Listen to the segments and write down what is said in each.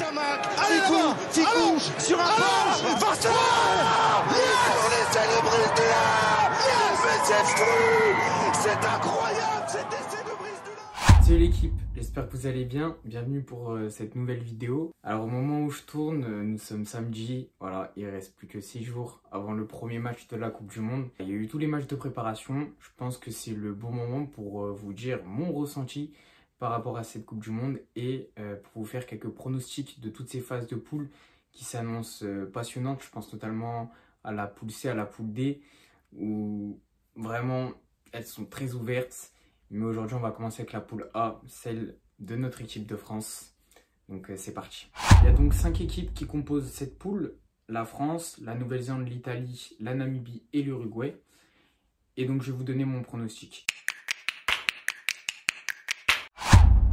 Tamac, qui couche sur un punch. Vincent sur les célébrités. Mais c'est fou, c'est incroyable, cet essai de Brice Dulin. Salut l'équipe, j'espère que vous allez bien. Bienvenue pour cette nouvelle vidéo. Alors au moment où je tourne, nous sommes samedi. Voilà, il reste plus que 6 jours avant le premier match de la Coupe du Monde. Il y a eu tous les matchs de préparation. Je pense que c'est le bon moment pour vous dire mon ressenti par rapport à cette Coupe du Monde et pour vous faire quelques pronostics de toutes ces phases de poule qui s'annoncent passionnantes. Je pense notamment à la poule C, à la poule D, où vraiment elles sont très ouvertes. Mais aujourd'hui, on va commencer avec la poule A, celle de notre équipe de France. Donc c'est parti. Il y a donc 5 équipes qui composent cette poule. La France, la Nouvelle-Zélande, l'Italie, la Namibie et l'Uruguay. Et donc je vais vous donner mon pronostic.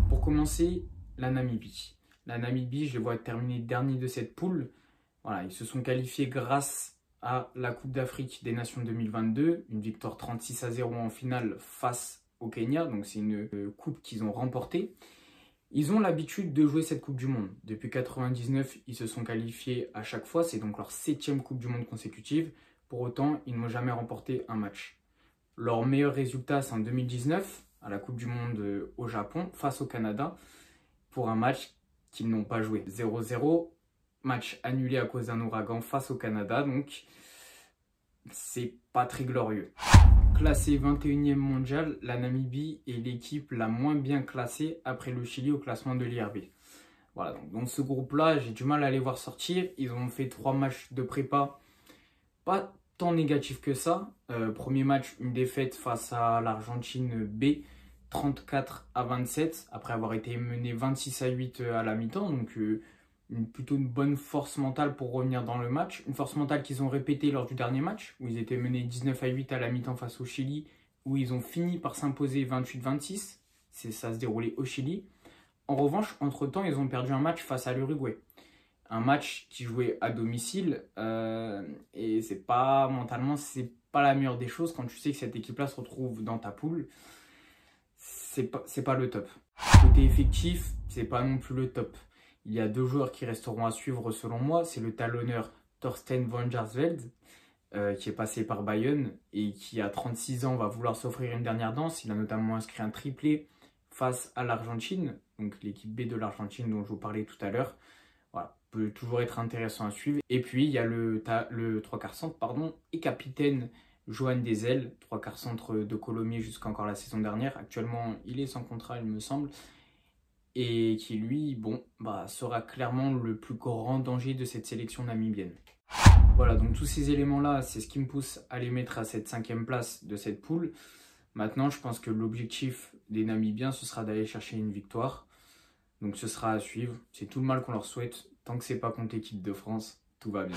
Pour commencer, la Namibie. La Namibie, je les vois terminer dernier de cette poule. Voilà, ils se sont qualifiés grâce à la Coupe d'Afrique des Nations 2022. Une victoire 36-0 en finale face au Kenya. Donc c'est une coupe qu'ils ont remportée. Ils ont l'habitude de jouer cette Coupe du Monde. Depuis 1999, ils se sont qualifiés à chaque fois. C'est donc leur 7e Coupe du Monde consécutive. Pour autant, ils n'ont jamais remporté un match. Leur meilleur résultat, c'est en 2019, à la Coupe du Monde au Japon, face au Canada, pour un match qu'ils n'ont pas joué. 0-0, match annulé à cause d'un ouragan face au Canada, donc c'est pas très glorieux. Classé 21e mondial, la Namibie est l'équipe la moins bien classée après le Chili au classement de l'IRB. Voilà, donc dans ce groupe-là, j'ai du mal à les voir sortir. Ils ont fait 3 matchs de prépa, pas tant négatifs que ça. Premier match, une défaite face à l'Argentine B, 34-27, après avoir été mené 26-8 à la mi-temps. Donc plutôt une bonne force mentale pour revenir dans le match. Une force mentale qu'ils ont répétée lors du dernier match, où ils étaient menés 19-8 à la mi-temps face au Chili, où ils ont fini par s'imposer 28-26. Ça se déroulait au Chili. En revanche, entre-temps, ils ont perdu un match face à l'Uruguay. Un match qui jouait à domicile, et c'est pas, mentalement, c'est pas la meilleure des choses quand tu sais que cette équipe-là se retrouve dans ta poule. C'est pas le top. Côté effectif, c'est pas non plus le top. Il y a 2 joueurs qui resteront à suivre selon moi. C'est le talonneur Thorsten van Jaarsveld, qui est passé par Bayern et qui à 36 ans va vouloir s'offrir une dernière danse. Il a notamment inscrit un triplé face à l'Argentine, donc l'équipe B de l'Argentine dont je vous parlais tout à l'heure. Voilà, peut toujours être intéressant à suivre. Et puis il y a le 3/4 centre et capitaine Johan Desel, 3/4 centre de Colomiers jusqu'encore la saison dernière. Actuellement, il est sans contrat, il me semble. Et qui lui, sera clairement le plus grand danger de cette sélection namibienne. Voilà, donc tous ces éléments-là, c'est ce qui me pousse à les mettre à cette 5e place de cette poule. Maintenant, je pense que l'objectif des Namibiens, ce sera d'aller chercher une victoire. Donc ce sera à suivre. C'est tout le mal qu'on leur souhaite. Tant que c'est pas contre l'équipe de France, tout va bien.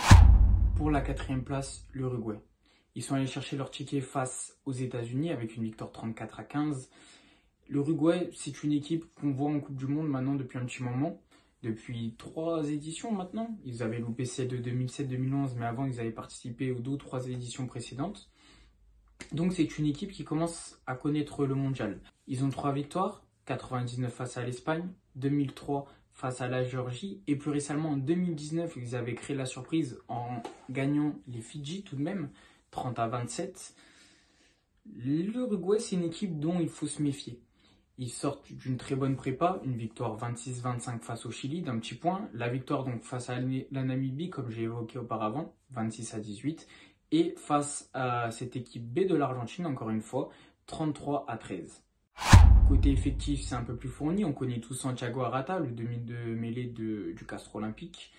Pour la 4e place, l'Uruguay. Ils sont allés chercher leur ticket face aux États-Unis avec une victoire 34-15. L'Uruguay, c'est une équipe qu'on voit en Coupe du Monde maintenant depuis un petit moment. Depuis 3 éditions maintenant. Ils avaient loupé celle de 2007-2011, mais avant, ils avaient participé aux 2 ou 3 éditions précédentes. Donc, c'est une équipe qui commence à connaître le mondial. Ils ont 3 victoires. 99 face à l'Espagne, 2003 face à la Géorgie. Et plus récemment, en 2019, ils avaient créé la surprise en gagnant les Fidji tout de même, 30-27. L'Uruguay, c'est une équipe dont il faut se méfier. Ils sortent d'une très bonne prépa, une victoire 26-25 face au Chili, d'un petit point. La victoire donc face à la Namibie, comme j'ai évoqué auparavant, 26-18. Et face à cette équipe B de l'Argentine, encore une fois, 33-13. Côté effectif, c'est un peu plus fourni. On connaît tous Santiago Arata, le demi de mêlée du Castres Olympique.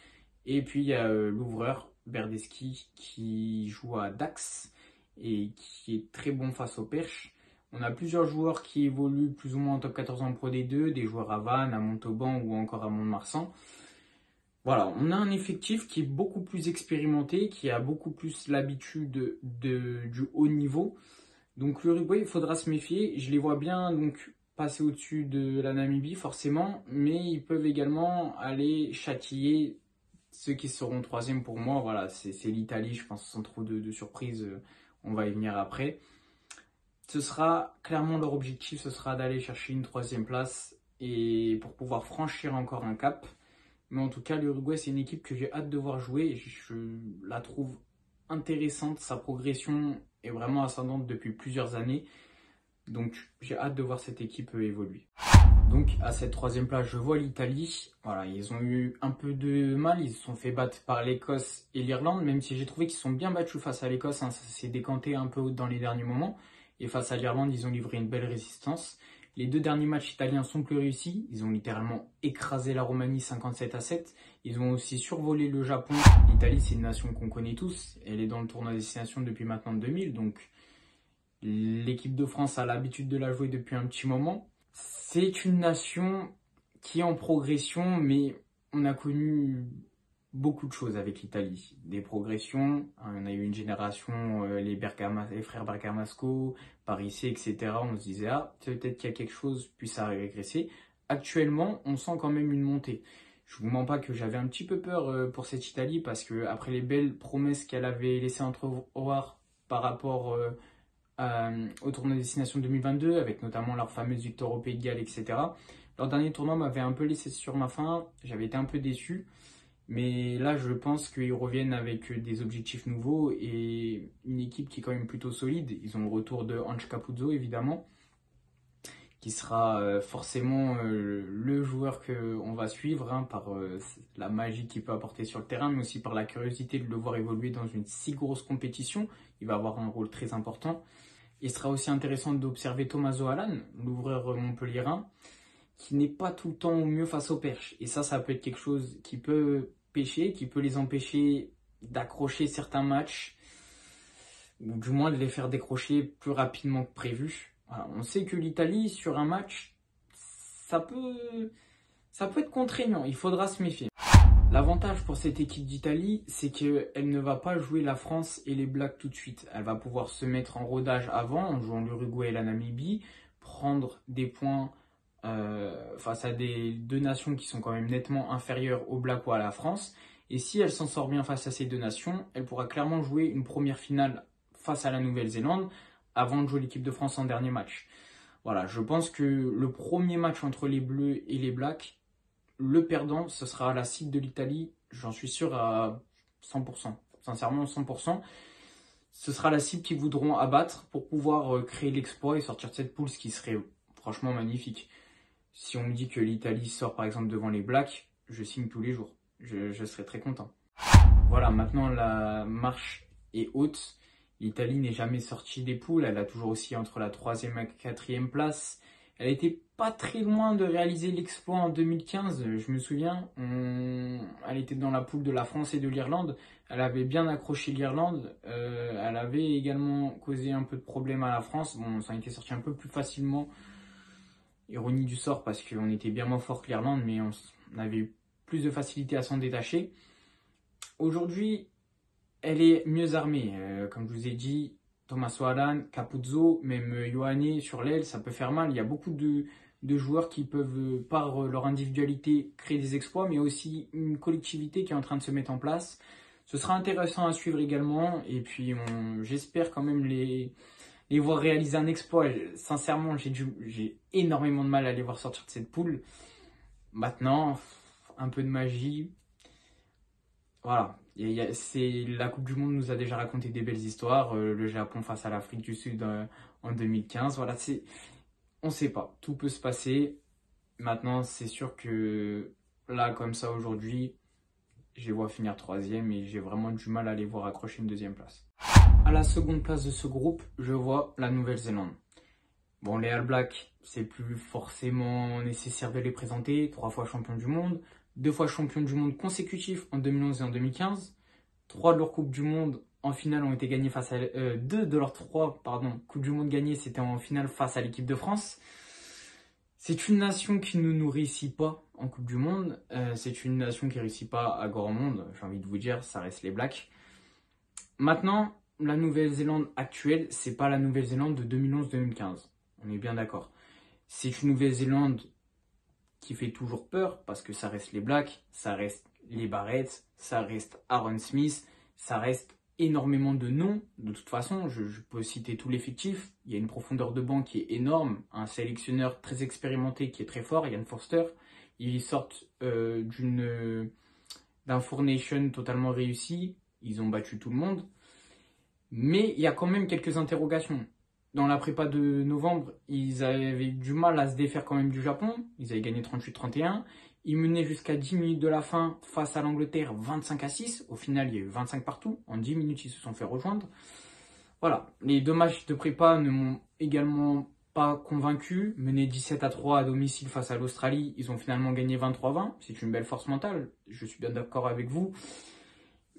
Et puis il y a l'ouvreur Berdeschi qui joue à Dax et qui est très bon face au Perche. On a plusieurs joueurs qui évoluent plus ou moins en top 14 en Pro D2, des joueurs à Vannes, à Montauban ou encore à Mont-de-Marsan. Voilà, on a un effectif qui est beaucoup plus expérimenté, qui a beaucoup plus l'habitude du haut niveau. Donc l'Uruguay, il faudra se méfier. Je les vois bien donc passer au-dessus de la Namibie forcément, mais ils peuvent également aller châtier ceux qui seront 3e pour moi. Voilà, c'est l'Italie, je pense, sans trop de surprise, on va y venir après. Ce sera clairement leur objectif, ce sera d'aller chercher une 3e place et pour pouvoir franchir encore un cap. Mais en tout cas, l'Uruguay, c'est une équipe que j'ai hâte de voir jouer. Je la trouve intéressante. Sa progression est vraiment ascendante depuis plusieurs années. Donc, j'ai hâte de voir cette équipe évoluer. Donc, à cette troisième place, je vois l'Italie. Voilà, ils ont eu un peu de mal. Ils se sont fait battre par l'Écosse et l'Irlande, même si j'ai trouvé qu'ils sont bien battus face à l'Écosse. Hein, ça s'est décanté un peu dans les derniers moments. Et face à l'Irlande, ils ont livré une belle résistance. Les 2 derniers matchs italiens sont plus réussis. Ils ont littéralement écrasé la Roumanie 57-7. Ils ont aussi survolé le Japon. L'Italie, c'est une nation qu'on connaît tous. Elle est dans le tournoi destination depuis maintenant 2000. Donc, l'équipe de France a l'habitude de la jouer depuis un petit moment. C'est une nation qui est en progression, mais on a connu beaucoup de choses avec l'Italie. Des progressions, on a eu une génération, les frères Bergamasco, Parissé, etc. On se disait, ah, peut-être qu'il y a quelque chose, puis ça a régressé. Actuellement, on sent quand même une montée. Je vous mens pas que j'avais un petit peu peur pour cette Italie, parce que après les belles promesses qu'elle avait laissées entrevoir par rapport au tournoi destination 2022, avec notamment leur fameuse victoire au Pays de Galles, etc. Leur dernier tournoi m'avait un peu laissé sur ma faim, j'avais été un peu déçu. Mais là, je pense qu'ils reviennent avec des objectifs nouveaux et une équipe qui est quand même plutôt solide. Ils ont le retour de Ange Capuzzo, évidemment, qui sera forcément le joueur qu'on va suivre par la magie qu'il peut apporter sur le terrain, mais aussi par la curiosité de le voir évoluer dans une si grosse compétition. Il va avoir un rôle très important. Il sera aussi intéressant d'observer Tommaso Alan, l'ouvreur montpelliérain, qui n'est pas tout le temps au mieux face aux perches. Et ça peut être quelque chose qui peut pêcher, qui peut les empêcher d'accrocher certains matchs, ou du moins de les faire décrocher plus rapidement que prévu. Voilà, on sait que l'Italie, sur un match, ça peut être contraignant, il faudra se méfier. L'avantage pour cette équipe d'Italie, c'est qu'elle ne va pas jouer la France et les Blacks tout de suite. Elle va pouvoir se mettre en rodage avant, en jouant l'Uruguay et la Namibie, prendre des points face à des 2 nations qui sont quand même nettement inférieures aux Blacks ou à la France. Et si elle s'en sort bien face à ces 2 nations, elle pourra clairement jouer une première finale face à la Nouvelle-Zélande avant de jouer l'équipe de France en dernier match. Voilà, je pense que le premier match entre les Bleus et les Blacks, le perdant, ce sera la cible de l'Italie, j'en suis sûr à 100%. Sincèrement, 100%. Ce sera la cible qu'ils voudront abattre pour pouvoir créer l'exploit et sortir de cette poule, ce qui serait franchement magnifique. Si on me dit que l'Italie sort par exemple devant les Blacks, je signe tous les jours. Je serais très content. Voilà, maintenant la marche est haute. L'Italie n'est jamais sortie des poules. Elle a toujours aussi entre la 3e et la 4e place. Elle n'était pas très loin de réaliser l'exploit en 2015. Je me souviens, elle était dans la poule de la France et de l'Irlande. Elle avait bien accroché l'Irlande. Elle avait également causé un peu de problème à la France. Bon, ça en était sorti un peu plus facilement. Ironie du sort parce qu'on était bien moins fort que l'Irlande, mais on avait eu plus de facilité à s'en détacher. Aujourd'hui, elle est mieux armée. Comme je vous ai dit, Tommaso Alan, Capuzzo, même Ioane sur l'aile, ça peut faire mal. Il y a beaucoup de joueurs qui peuvent, par leur individualité, créer des exploits, mais aussi une collectivité qui est en train de se mettre en place. Ce sera intéressant à suivre également. Et puis, j'espère quand même les voir réaliser un exploit. Sincèrement, j'ai énormément de mal à les voir sortir de cette poule. Maintenant, un peu de magie. Voilà. La Coupe du Monde nous a déjà raconté des belles histoires. Le Japon face à l'Afrique du Sud en 2015. Voilà, on ne sait pas. Tout peut se passer. Maintenant, c'est sûr que là, comme ça, aujourd'hui, je les vois finir 3e et j'ai vraiment du mal à les voir accrocher une 2e place. À la seconde place de ce groupe, je vois la Nouvelle-Zélande. Bon, les All Blacks, c'est plus forcément nécessaire de les présenter. 3 fois champion du monde, 2 fois champion du monde consécutifs en 2011 et en 2015. 3 de leurs Coupes du Monde en finale ont été gagnés face à... 2 de leurs 3 Coupes du Monde gagnées, c'était en finale face à l'équipe de France. C'est une nation qui ne nous réussit pas en Coupe du Monde. C'est une nation qui ne réussit pas à grand monde. J'ai envie de vous dire, ça reste les Blacks. Maintenant, la Nouvelle-Zélande actuelle, c'est pas la Nouvelle-Zélande de 2011-2015. On est bien d'accord. C'est une Nouvelle-Zélande qui fait toujours peur parce que ça reste les Blacks, ça reste les Barretts, ça reste Aaron Smith, ça reste énormément de noms. De toute façon, je peux citer tout l'effectif. Il y a une profondeur de banc qui est énorme, un sélectionneur très expérimenté qui est très fort, Ian Forster. Ils sortent d'un Four Nation totalement réussi. Ils ont battu tout le monde. Mais il y a quand même quelques interrogations. Dans la prépa de novembre, ils avaient eu du mal à se défaire quand même du Japon. Ils avaient gagné 38-31. Ils menaient jusqu'à 10 minutes de la fin face à l'Angleterre 25-6. Au final, il y a eu 25 partout. En 10 minutes, ils se sont fait rejoindre. Voilà. Les 2 matchs de prépa ne m'ont également pas convaincu. Menés 17-3 à domicile face à l'Australie, ils ont finalement gagné 23-20. C'est une belle force mentale. Je suis bien d'accord avec vous.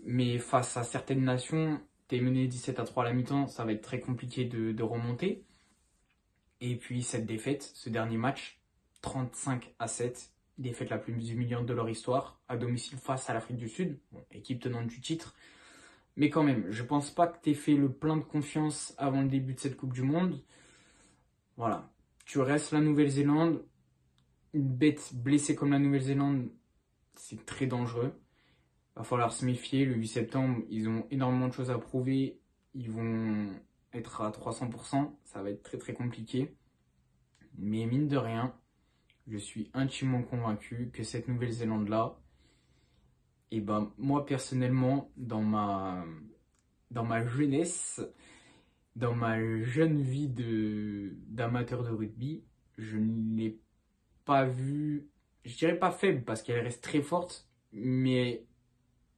Mais face à certaines nations, t'es mené 17-3 à la mi-temps, ça va être très compliqué de remonter. Et puis cette défaite, ce dernier match, 35-7, défaite la plus humiliante de leur histoire, à domicile face à l'Afrique du Sud, bon, équipe tenante du titre. Mais quand même, je pense pas que t'aies fait le plein de confiance avant le début de cette Coupe du Monde. Voilà, tu restes la Nouvelle-Zélande. Une bête blessée comme la Nouvelle-Zélande, c'est très dangereux. Va falloir se méfier. Le 8 septembre, ils ont énormément de choses à prouver. Ils vont être à 300%. Ça va être très très compliqué. Mais mine de rien, je suis intimement convaincu que cette Nouvelle-Zélande-là, et ben moi personnellement, dans ma jeunesse, dans ma jeune vie d'amateur de rugby, je ne l'ai pas vue, je dirais pas faible parce qu'elle reste très forte, mais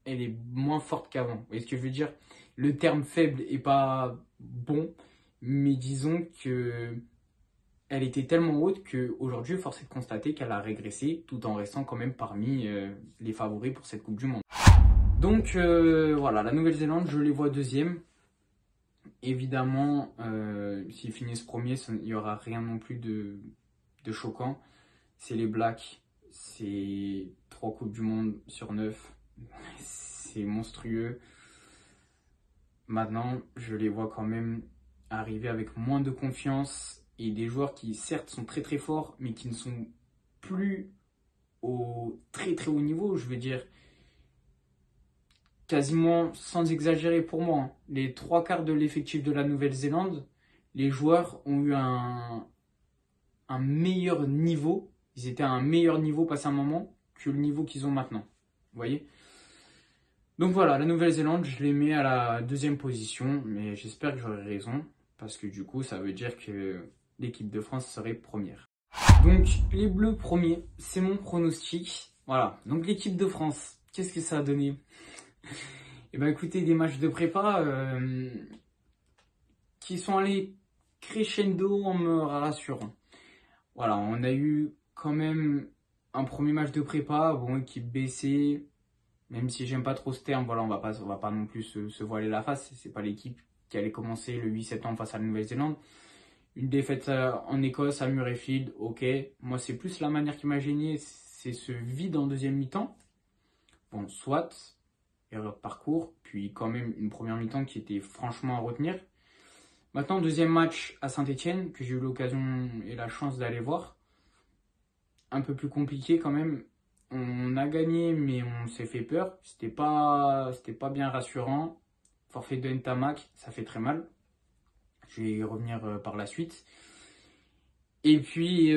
elle est moins forte qu'avant. Vous voyez ce que je veux dire? Le terme faible est pas bon, mais disons que elle était tellement haute qu'aujourd'hui, force est de constater qu'elle a régressé tout en restant quand même parmi les favoris pour cette Coupe du Monde. Donc voilà, la Nouvelle-Zélande, je les vois deuxième. Évidemment, s'ils finissent premier, il n'y aura rien non plus de choquant. C'est les Blacks, c'est 3 Coupes du Monde sur 9. C'est monstrueux. Maintenant, je les vois quand même arriver avec moins de confiance et des joueurs qui, certes, sont très très forts, mais qui ne sont plus au très très haut niveau. Je veux dire, quasiment sans exagérer pour moi, hein. Les 3/4 de l'effectif de la Nouvelle-Zélande, les joueurs ont eu un meilleur niveau. Ils étaient à un meilleur niveau passé un moment que le niveau qu'ils ont maintenant. Vous voyez? Donc voilà, la Nouvelle-Zélande, je les mets à la 2e position, mais j'espère que j'aurai raison, parce que du coup, ça veut dire que l'équipe de France serait première. Donc, les Bleus premiers, c'est mon pronostic. Voilà, donc l'équipe de France, qu'est-ce que ça a donné? Eh bien écoutez, des matchs de prépa qui sont allés crescendo en me rassurant. Voilà, on a eu quand même un premier match de prépa, bon, équipe baissée. Même si j'aime pas trop ce terme, voilà, on va pas non plus se voiler la face. C'est pas l'équipe qui allait commencer le 8 septembre face à la Nouvelle-Zélande. Une défaite en Écosse à Murrayfield, ok. Moi, c'est plus la manière qui m'a gêné, c'est ce vide en deuxième mi-temps. Bon, soit, erreur de parcours, puis quand même une première mi-temps qui était franchement à retenir. Maintenant, deuxième match à Saint-Etienne, que j'ai eu l'occasion et la chance d'aller voir. Un peu plus compliqué quand même. On a gagné, mais on s'est fait peur. C'était pas bien rassurant. Forfait de Ntamak, ça fait très mal. Je vais y revenir par la suite. Et puis,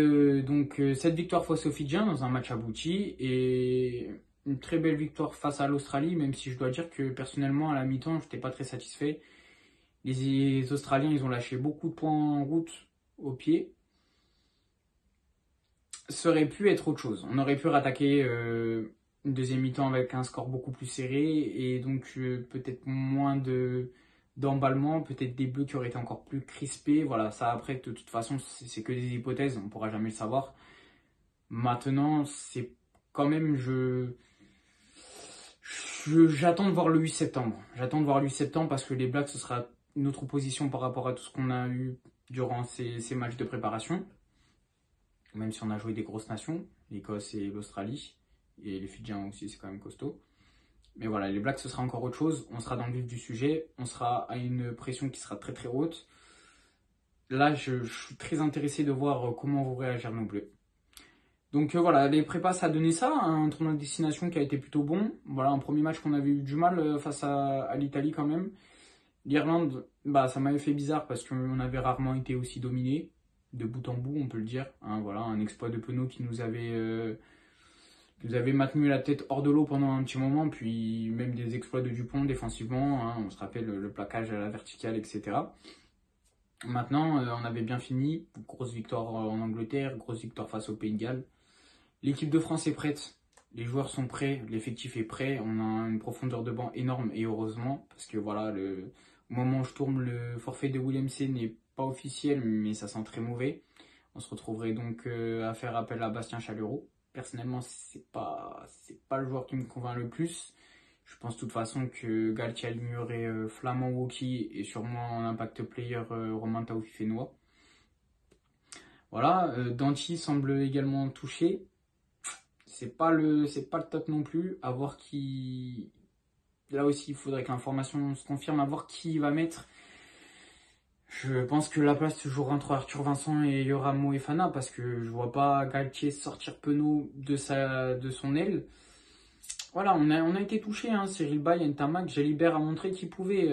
cette victoire face aux Fidjiens dans un match abouti. Et une très belle victoire face à l'Australie, même si je dois dire que personnellement, à la mi-temps, je n'étais pas très satisfait. Les Australiens, ils ont lâché beaucoup de points en route au pied. Ça aurait pu être autre chose. On aurait pu rattaquer une deuxième mi-temps avec un score beaucoup plus serré et donc peut-être moins d'emballement, peut-être des Bleus qui auraient été encore plus crispés. Voilà, ça après, de toute façon, c'est que des hypothèses, on ne pourra jamais le savoir. Maintenant, c'est quand même, j'attends de voir le 8 septembre. J'attends de voir le 8 septembre parce que les Blacks, ce sera une autre position par rapport à tout ce qu'on a eu durant ces matchs de préparation. Même si on a joué des grosses nations, l'Écosse et l'Australie, et les Fidjiens aussi, c'est quand même costaud. Mais voilà, les Blacks, ce sera encore autre chose. On sera dans le vif du sujet, on sera à une pression qui sera très très haute. Là, je suis très intéressé de voir comment vont réagir nos Bleus. Donc voilà, les prépas, ça a donné ça, un tournoi de destination qui a été plutôt bon. Voilà, un premier match qu'on avait eu du mal face à l'Italie quand même. L'Irlande, bah, ça m'avait fait bizarre parce qu'on avait rarement été aussi dominé. De bout en bout, on peut le dire. Hein, voilà, un exploit de Penaud qui nous avait Vous avez maintenu la tête hors de l'eau pendant un petit moment, puis même des exploits de Dupont défensivement, hein, on se rappelle le plaquage à la verticale, etc. Maintenant, on avait bien fini, grosse victoire en Angleterre, grosse victoire face au Pays de Galles. L'équipe de France est prête, les joueurs sont prêts, l'effectif est prêt, on a une profondeur de banc énorme et heureusement, parce que voilà, au moment où je tourne, le forfait de William C n'est pas officiel, mais ça sent très mauvais. On se retrouverait donc à faire appel à Bastien Chalureau. Personnellement, c'est pas le joueur qui me convainc le plus. Je pense de toute façon que Galtier alignerait Flamand Woki et sûrement en impact player Romain Taoufifénois. Voilà, Danti semble également touché. C'est pas le top non plus. À voir qui. Là aussi, il faudrait que l'information se confirme, à voir qui il va mettre. Je pense que la place se jouera entre Arthur Vincent et Yoram Moefana parce que je vois pas Galtier sortir Penaud de son aile. Voilà, on a été touché, hein. Cyril Bay et Ntamak, Jalibert a montré qu'il pouvait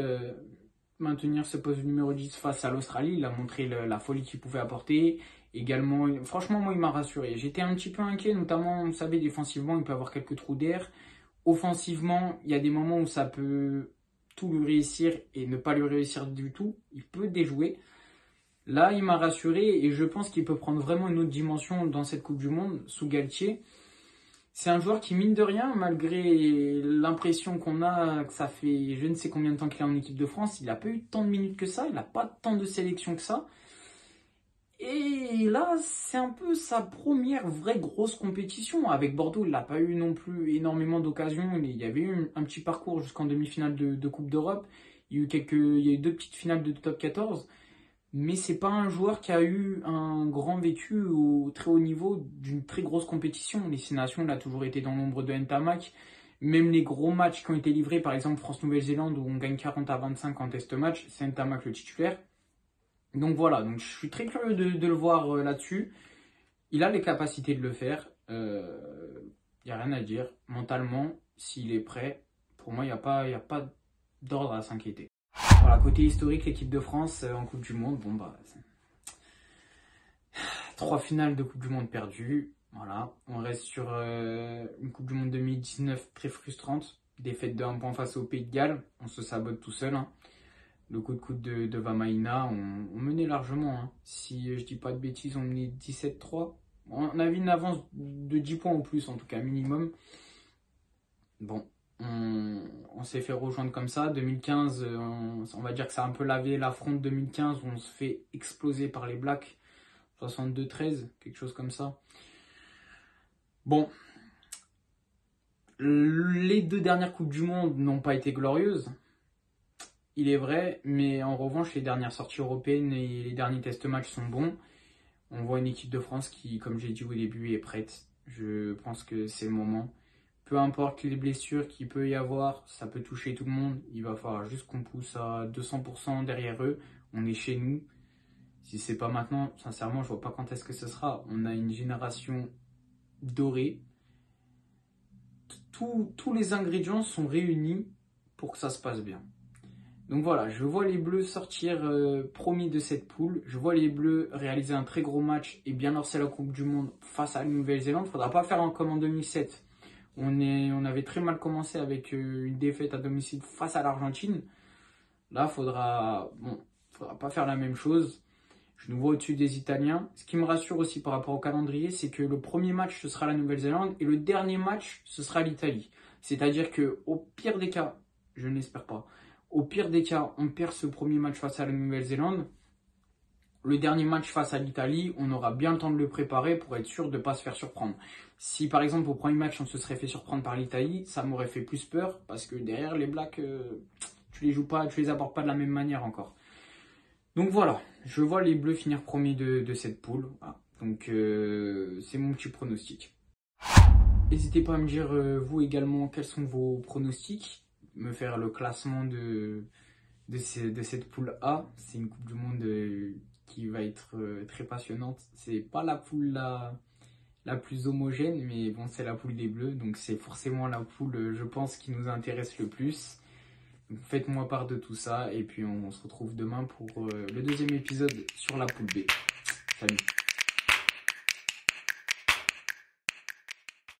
maintenir ce poste numéro 10 face à l'Australie. Il a montré la folie qu'il pouvait apporter. Également, franchement, moi, il m'a rassuré. J'étais un petit peu inquiet, notamment, vous savez, défensivement, il peut avoir quelques trous d'air. Offensivement, il y a des moments où ça peut tout lui réussir et ne pas lui réussir du tout. Il peut déjouer. Là, il m'a rassuré et je pense qu'il peut prendre vraiment une autre dimension dans cette Coupe du Monde sous Galtier. C'est un joueur qui, mine de rien, malgré l'impression qu'on a que ça fait je ne sais combien de temps qu'il est en équipe de France, il n'a pas eu tant de minutes que ça, il n'a pas tant de sélection que ça. Et là, c'est un peu sa première vraie grosse compétition. Avec Bordeaux, il n'a pas eu non plus énormément d'occasions. Il y avait eu un petit parcours jusqu'en demi-finale de Coupe d'Europe. Il y a eu 2 petites finales de top 14. Mais c'est pas un joueur qui a eu un grand vécu au très haut niveau d'une très grosse compétition. Les 6 Nations, il a toujours été dans l'ombre de Ntamak. Même les gros matchs qui ont été livrés, par exemple France-Nouvelle-Zélande, où on gagne 40-25 en test match, c'est Ntamak le titulaire. Donc voilà, donc je suis très curieux de le voir là-dessus. Il a les capacités de le faire. Il n'y a rien à dire. Mentalement, s'il est prêt, pour moi, il n'y a pas d'ordre à s'inquiéter. Voilà, côté historique, l'équipe de France en Coupe du Monde, 3 finales de Coupe du Monde perdues. Voilà, on reste sur une Coupe du Monde 2019 très frustrante. Défaite de 1 point face au Pays de Galles. On se sabote tout seul. Hein. Le coup de coude de Vamaina, on menait largement. Hein. Si je dis pas de bêtises, on menait 17-3. On avait une avance de 10 points en plus, en tout cas minimum. Bon, on s'est fait rejoindre comme ça. 2015, on va dire que ça a un peu lavé l'affront de 2015 où on se fait exploser par les Blacks. 62-13, quelque chose comme ça. Bon, les 2 dernières Coupes du Monde n'ont pas été glorieuses. Il est vrai, mais en revanche, les dernières sorties européennes et les derniers test matchs sont bons. On voit une équipe de France qui, comme j'ai dit au début, est prête. Je pense que c'est le moment. Peu importe les blessures qu'il peut y avoir, ça peut toucher tout le monde. Il va falloir juste qu'on pousse à 200% derrière eux. On est chez nous. Si c'est pas maintenant, sincèrement, je vois pas quand est-ce que ce sera. On a une génération dorée. Tous les ingrédients sont réunis pour que ça se passe bien. Donc voilà, je vois les Bleus sortir promis de cette poule. Je vois les Bleus réaliser un très gros match et bien lancer la Coupe du Monde face à la Nouvelle-Zélande. Faudra pas faire comme en 2007. On avait très mal commencé avec une défaite à domicile face à l'Argentine. Là, faudra pas faire la même chose. Je nous vois au-dessus des Italiens. Ce qui me rassure aussi par rapport au calendrier, c'est que le premier match, ce sera la Nouvelle-Zélande et le dernier match, ce sera l'Italie. C'est-à-dire qu'au pire des cas, je n'espère pas, au pire des cas, on perd ce premier match face à la Nouvelle-Zélande. Le dernier match face à l'Italie, on aura bien le temps de le préparer pour être sûr de ne pas se faire surprendre. Si par exemple au premier match on se serait fait surprendre par l'Italie, ça m'aurait fait plus peur parce que derrière les Blacks, tu les abordes pas de la même manière encore. Donc voilà, je vois les Bleus finir premiers de cette poule. Voilà. Donc c'est mon petit pronostic. N'hésitez pas à me dire vous également quels sont vos pronostics. Me faire le classement de cette poule A. C'est une Coupe du Monde qui va être très passionnante. C'est pas la poule la plus homogène, mais bon, c'est la poule des Bleus. Donc c'est forcément la poule, je pense, qui nous intéresse le plus. Donc faites-moi part de tout ça. Et puis on se retrouve demain pour le 2e épisode sur la poule B. Salut!